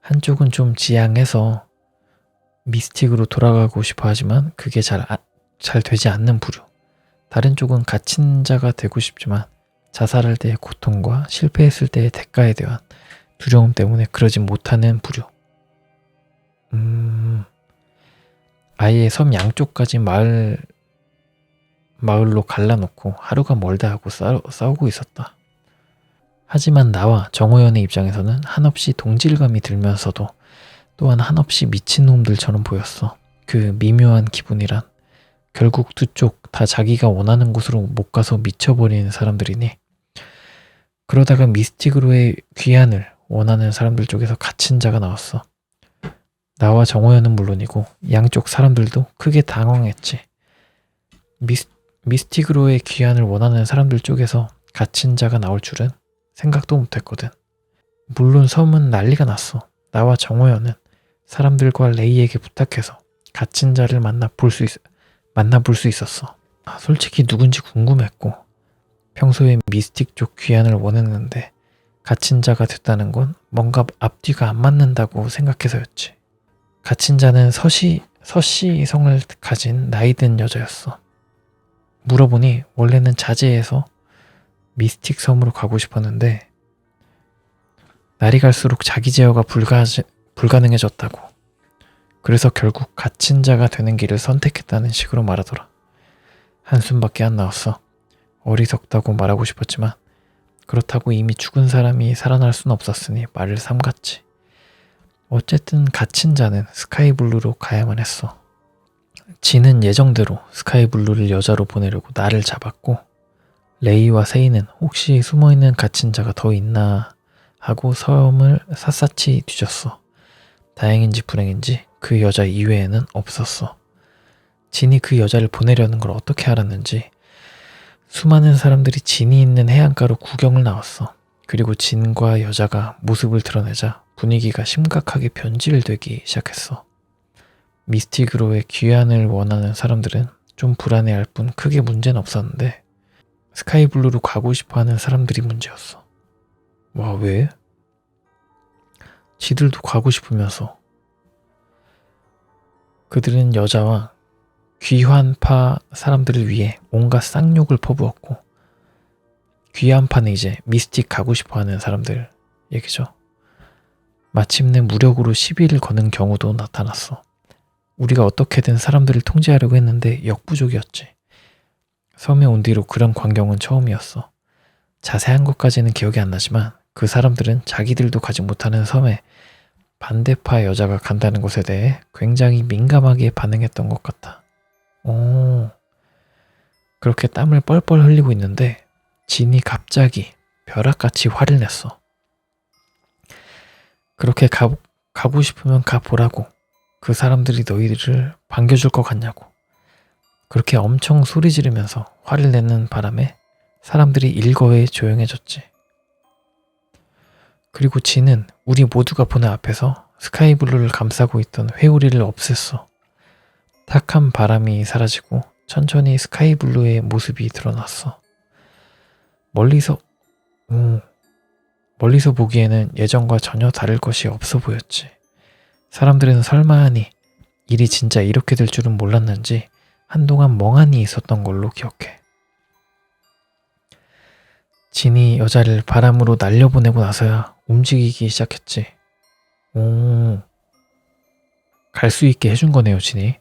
한쪽은 좀 지양해서 미스틱으로 돌아가고 싶어 하지만 그게 잘 되지 않는 부류. 다른 쪽은 갇힌 자가 되고 싶지만 자살할 때의 고통과 실패했을 때의 대가에 대한 두려움 때문에 그러지 못하는 부류. 아예 섬 양쪽까지 마을로 갈라놓고 하루가 멀다 하고 싸우고 있었다. 하지만 나와 정호연의 입장에서는 한없이 동질감이 들면서도 또한 한없이 미친놈들처럼 보였어. 그 미묘한 기분이란 결국 두 쪽 다 자기가 원하는 곳으로 못 가서 미쳐버리는 사람들이니 그러다가 미스틱으로의 귀환을 원하는 사람들 쪽에서 갇힌 자가 나왔어. 나와 정호연은 물론이고 양쪽 사람들도 크게 당황했지. 미스틱으로의 귀환을 원하는 사람들 쪽에서 갇힌 자가 나올 줄은 생각도 못했거든. 물론 섬은 난리가 났어. 나와 정호연은 사람들과 레이에게 부탁해서 갇힌 자를 만나볼 수 있었어. 솔직히 누군지 궁금했고 평소에 미스틱 쪽 귀환을 원했는데 갇힌 자가 됐다는 건 뭔가 앞뒤가 안 맞는다고 생각해서였지. 갇힌 자는 서씨 성을 가진 나이든 여자였어. 물어보니 원래는 자제해서 미스틱 섬으로 가고 싶었는데 날이 갈수록 자기 제어가 불가능해졌다고. 그래서 결국 갇힌 자가 되는 길을 선택했다는 식으로 말하더라. 한숨밖에 안 나왔어. 어리석다고 말하고 싶었지만 그렇다고 이미 죽은 사람이 살아날 순 없었으니 말을 삼갔지. 어쨌든 갇힌 자는 스카이블루로 가야만 했어. 지는 예정대로 스카이블루를 여자로 보내려고 나를 잡았고 레이와 세이는 혹시 숨어있는 갇힌 자가 더 있나 하고 섬을 샅샅이 뒤졌어. 다행인지 불행인지 그 여자 이외에는 없었어. 진이 그 여자를 보내려는 걸 어떻게 알았는지 수많은 사람들이 진이 있는 해안가로 구경을 나왔어. 그리고 진과 여자가 모습을 드러내자 분위기가 심각하게 변질되기 시작했어. 미스틱으로의 귀환을 원하는 사람들은 좀 불안해할 뿐 크게 문제는 없었는데 스카이블루로 가고 싶어하는 사람들이 문제였어. 와, 왜? 지들도 가고 싶으면서. 그들은 여자와 귀환파 사람들을 위해 온갖 쌍욕을 퍼부었고 귀환파는 이제 미스틱 가고 싶어하는 사람들 얘기죠. 마침내 무력으로 시비를 거는 경우도 나타났어. 우리가 어떻게든 사람들을 통제하려고 했는데 역부족이었지. 섬에 온 뒤로 그런 광경은 처음이었어. 자세한 것까지는 기억이 안 나지만 그 사람들은 자기들도 가지 못하는 섬에 반대파 여자가 간다는 것에 대해 굉장히 민감하게 반응했던 것 같아. 그렇게 땀을 뻘뻘 흘리고 있는데 진이 갑자기 벼락같이 화를 냈어. 그렇게 가고 싶으면 가보라고. 그 사람들이 너희들을 반겨줄 것 같냐고. 그렇게 엄청 소리 지르면서 화를 내는 바람에 사람들이 일거에 조용해졌지. 그리고 진은 우리 모두가 보는 앞에서 스카이블루를 감싸고 있던 회오리를 없앴어. 탁한 바람이 사라지고 천천히 스카이블루의 모습이 드러났어. 멀리서 보기에는 예전과 전혀 다를 것이 없어 보였지. 사람들은 설마하니 일이 진짜 이렇게 될 줄은 몰랐는지 한동안 멍하니 있었던 걸로 기억해. 진이 여자를 바람으로 날려보내고 나서야 움직이기 시작했지. 갈 수 있게 해준 거네요, 진이.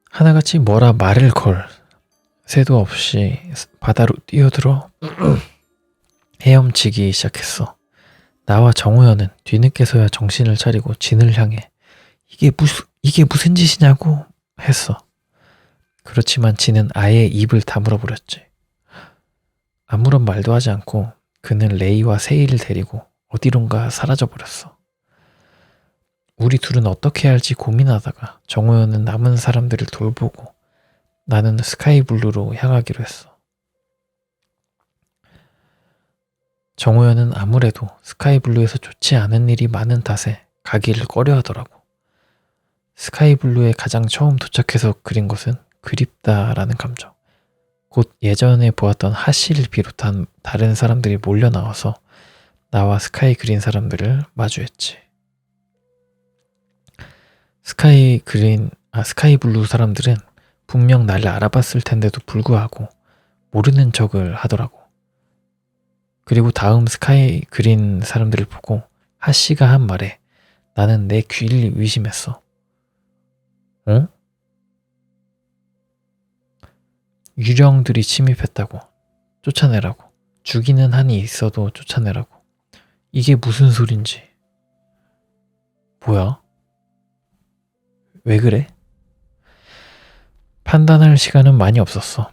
하나같이 뭐라 말을 걸 새도 없이 바다로 뛰어들어 헤엄치기 시작했어. 나와 정우현은 뒤늦게서야 정신을 차리고 진을 향해 이게 무슨 짓이냐고 했어. 그렇지만 진은 아예 입을 다물어 버렸지. 아무런 말도 하지 않고 그는 레이와 세이를 데리고 어디론가 사라져 버렸어. 우리 둘은 어떻게 해야 할지 고민하다가 정우현은 남은 사람들을 돌보고 나는 스카이블루로 향하기로 했어. 정우현은 아무래도 스카이블루에서 좋지 않은 일이 많은 탓에 가기를 꺼려하더라고. 스카이블루에 가장 처음 도착해서 그린 것은 그립다라는 감정. 곧 예전에 보았던 하씨를 비롯한 다른 사람들이 몰려 나와서 나와 스카이 그린 사람들을 마주했지. 스카이블루 사람들은 분명 나를 알아봤을 텐데도 불구하고 모르는 척을 하더라고. 그리고 다음 스카이 그린 사람들을 보고 하씨가 한 말에 나는 내 귀를 의심했어. 어? 유령들이 침입했다고. 쫓아내라고. 죽이는 한이 있어도 쫓아내라고. 이게 무슨 소린지. 뭐야? 왜 그래? 판단할 시간은 많이 없었어.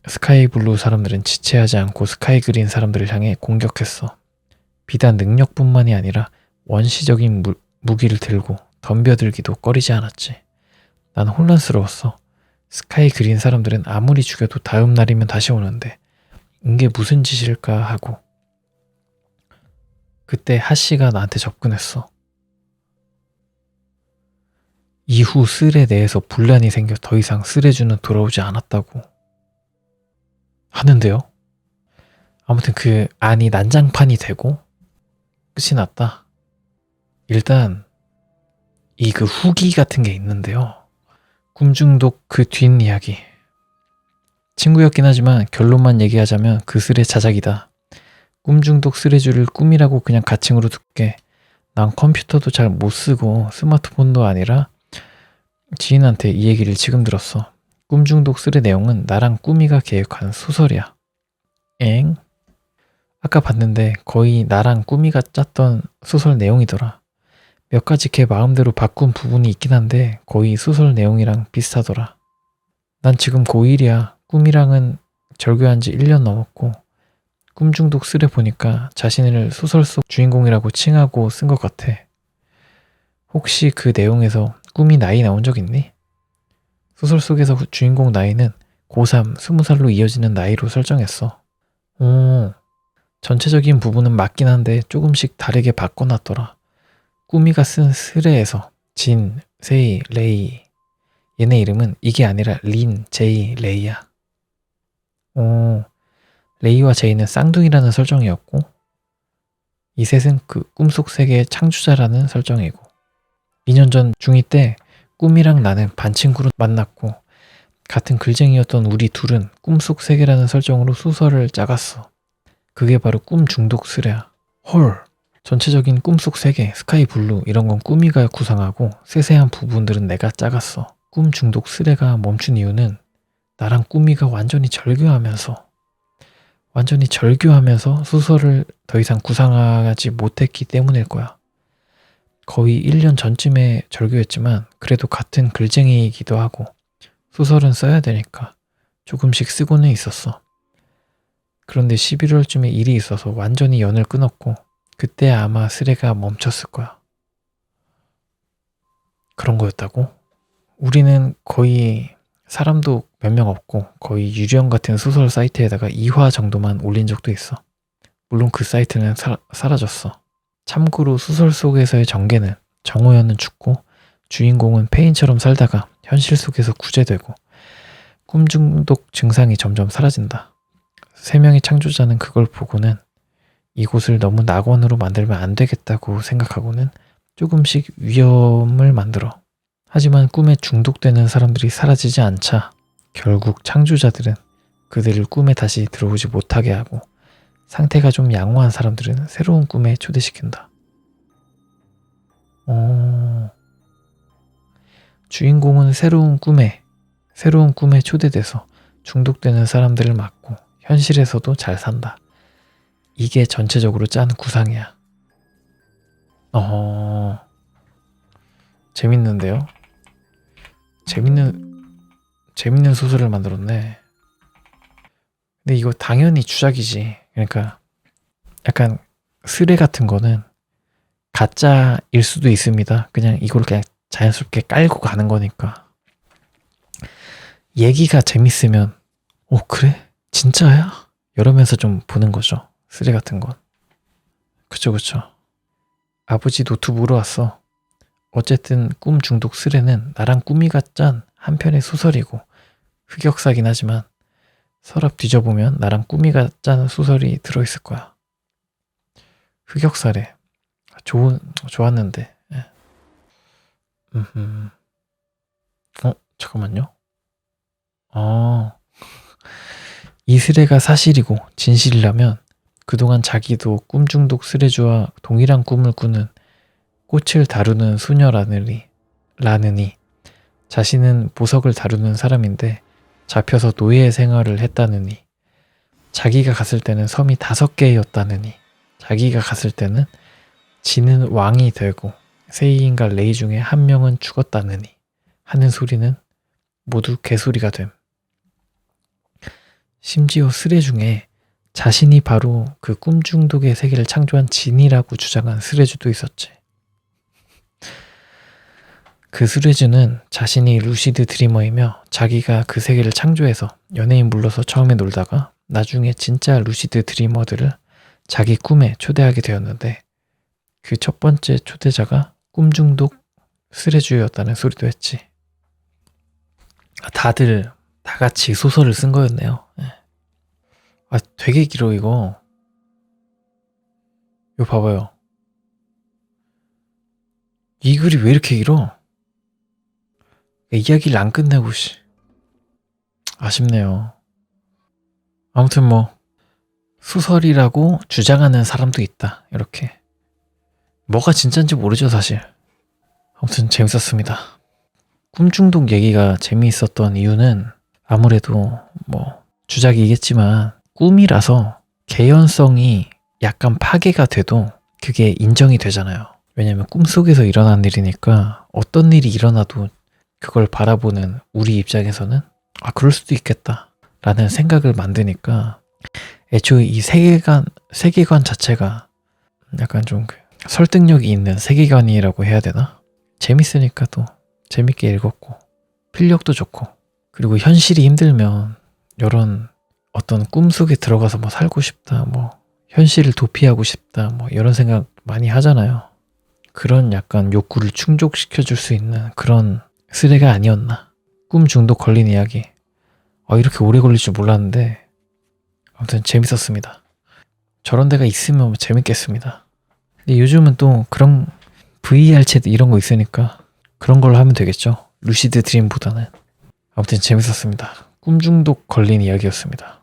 스카이블루 사람들은 지체하지 않고 스카이그린 사람들을 향해 공격했어. 비단 능력뿐만이 아니라 원시적인 무기를 들고 덤벼들기도 꺼리지 않았지. 난 혼란스러웠어. 스카이그린 사람들은 아무리 죽여도 다음 날이면 다시 오는데 이게 무슨 짓일까 하고. 그때 하씨가 나한테 접근했어. 이후 쓸에 대해서 분란이 생겨 더 이상 쓸해주는 돌아오지 않았다고 하는데요. 아무튼 그 안이 난장판이 되고 끝이 났다. 일단 이 그 후기 같은 게 있는데요. 꿈중독 그 뒷이야기. 친구였긴 하지만 결론만 얘기하자면 그 쓸의 자작이다. 꿈중독 쓸해주를 꿈이라고 그냥 가칭으로 둘게. 난 컴퓨터도 잘 못 쓰고 스마트폰도 아니라 지인한테 이 얘기를 지금 들었어. 꿈중독 쓸의 내용은 나랑 꾸미가 계획한 소설이야. 엥? 아까 봤는데 거의 나랑 꾸미가 짰던 소설 내용이더라. 몇 가지 걔 마음대로 바꾼 부분이 있긴 한데 거의 소설 내용이랑 비슷하더라. 난 지금 고1이야. 꿈이랑은 절교한 지 1년 넘었고 꿈중독 쓸에 보니까 자신을 소설 속 주인공이라고 칭하고 쓴 것 같아. 혹시 그 내용에서 꿈이 나이 나온 적 있니? 소설 속에서 주인공 나이는 고3, 20살로 이어지는 나이로 설정했어. 전체적인 부분은 맞긴 한데 조금씩 다르게 바꿔놨더라. 꾸미가 쓴 스레에서 진, 세이, 레이 얘네 이름은 이게 아니라 린, 제이, 레이야. 레이와 제이는 쌍둥이라는 설정이었고 이 셋은 그 꿈속 세계의 창조자라는 설정이고 2년 전 중2 때 꿈이랑 나는 반 친구로 만났고 같은 글쟁이였던 우리 둘은 꿈속 세계라는 설정으로 소설을 짜갔어. 그게 바로 꿈 중독 쓰레야. 헐. 전체적인 꿈속 세계, 스카이블루 이런 건 꾸미가 구상하고 세세한 부분들은 내가 짜갔어. 꿈 중독 쓰레가 멈춘 이유는 나랑 꾸미가 완전히 절교하면서 소설을 더 이상 구상하지 못했기 때문일 거야. 거의 1년 전쯤에 절교했지만 그래도 같은 글쟁이이기도 하고 소설은 써야 되니까 조금씩 쓰고는 있었어. 그런데 11월쯤에 일이 있어서 완전히 연을 끊었고 그때 아마 쓰레가 멈췄을 거야. 그런 거였다고? 우리는 거의 사람도 몇 명 없고 거의 유령 같은 소설 사이트에다가 2화 정도만 올린 적도 있어. 물론 그 사이트는 사라졌어. 참고로 소설 속에서의 전개는 정호연은 죽고 주인공은 페인처럼 살다가 현실 속에서 구제되고 꿈 중독 증상이 점점 사라진다. 3명의 창조자는 그걸 보고는 이곳을 너무 낙원으로 만들면 안 되겠다고 생각하고는 조금씩 위험을 만들어. 하지만 꿈에 중독되는 사람들이 사라지지 않자 결국 창조자들은 그들을 꿈에 다시 들어오지 못하게 하고 상태가 좀 양호한 사람들은 새로운 꿈에 초대시킨다. 주인공은 새로운 꿈에 초대돼서 중독되는 사람들을 막고 현실에서도 잘 산다. 이게 전체적으로 짠 구상이야. 재밌는데요? 재밌는 소설을 만들었네. 근데 이거 당연히 주작이지. 그러니까 약간 스레 같은 거는 가짜일 수도 있습니다. 그냥 이걸 그냥 자연스럽게 깔고 가는 거니까. 얘기가 재밌으면 그래? 진짜야? 이러면서 좀 보는 거죠. 스레 같은 건. 그쵸. 아버지 노트북으로 왔어. 어쨌든 꿈 중독 스레는 나랑 꾸미가 짠 한 편의 소설이고 흑역사긴 하지만 서랍 뒤져보면 나랑 꾸미가 짠 소설이 들어있을 거야. 흑역사래. 좋았는데. 예. 잠깐만요. 이 스레가 사실이고 진실이라면 그동안 자기도 꿈 중독 스레주와 동일한 꿈을 꾸는 꽃을 다루는 수녀라느니 자신은 보석을 다루는 사람인데 잡혀서 노예 생활을 했다느니 자기가 갔을 때는 섬이 5개였다느니 자기가 갔을 때는 지는 왕이 되고 세이인과 레이 중에 한 명은 죽었다느니 하는 소리는 모두 개소리가 됨. 심지어 스레 중에 자신이 바로 그 꿈 중독의 세계를 창조한 진이라고 주장한 스레주도 있었지. 그 스레주는 자신이 루시드 드리머이며 자기가 그 세계를 창조해서 연예인 불러서 처음에 놀다가 나중에 진짜 루시드 드리머들을 자기 꿈에 초대하게 되었는데 그 첫 번째 초대자가 꿈 중독 스레주였다는 소리도 했지. 다들 다 같이 소설을 쓴 거였네요. 되게 길어 이거. 이거 봐봐요. 이 글이 왜 이렇게 길어? 이야기를 안 끝내고 아쉽네요. 아무튼 소설이라고 주장하는 사람도 있다. 이렇게. 뭐가 진짜인지 모르죠 사실. 아무튼 재밌었습니다. 꿈 중독 얘기가 재미있었던 이유는 아무래도 주작이겠지만 꿈이라서 개연성이 약간 파괴가 돼도 그게 인정이 되잖아요. 왜냐면 꿈속에서 일어난 일이니까 어떤 일이 일어나도 그걸 바라보는 우리 입장에서는 그럴 수도 있겠다 라는 생각을 만드니까 애초에 이 세계관 자체가 약간 좀 설득력이 있는 세계관이라고 해야 되나? 재밌으니까 또 재밌게 읽었고 필력도 좋고 그리고 현실이 힘들면 이런 어떤 꿈속에 들어가서 살고 싶다 현실을 도피하고 싶다 이런 생각 많이 하잖아요. 그런 약간 욕구를 충족시켜줄 수 있는 그런 스레가 아니었나. 꿈 중독 걸린 이야기. 이렇게 오래 걸릴 줄 몰랐는데 아무튼 재밌었습니다. 저런 데가 있으면 재밌겠습니다. 근데 요즘은 또 그런 VR 챗 이런 거 있으니까 그런 걸로 하면 되겠죠. 루시드 드림보다는. 아무튼 재밌었습니다. 꿈 중독 걸린 이야기였습니다.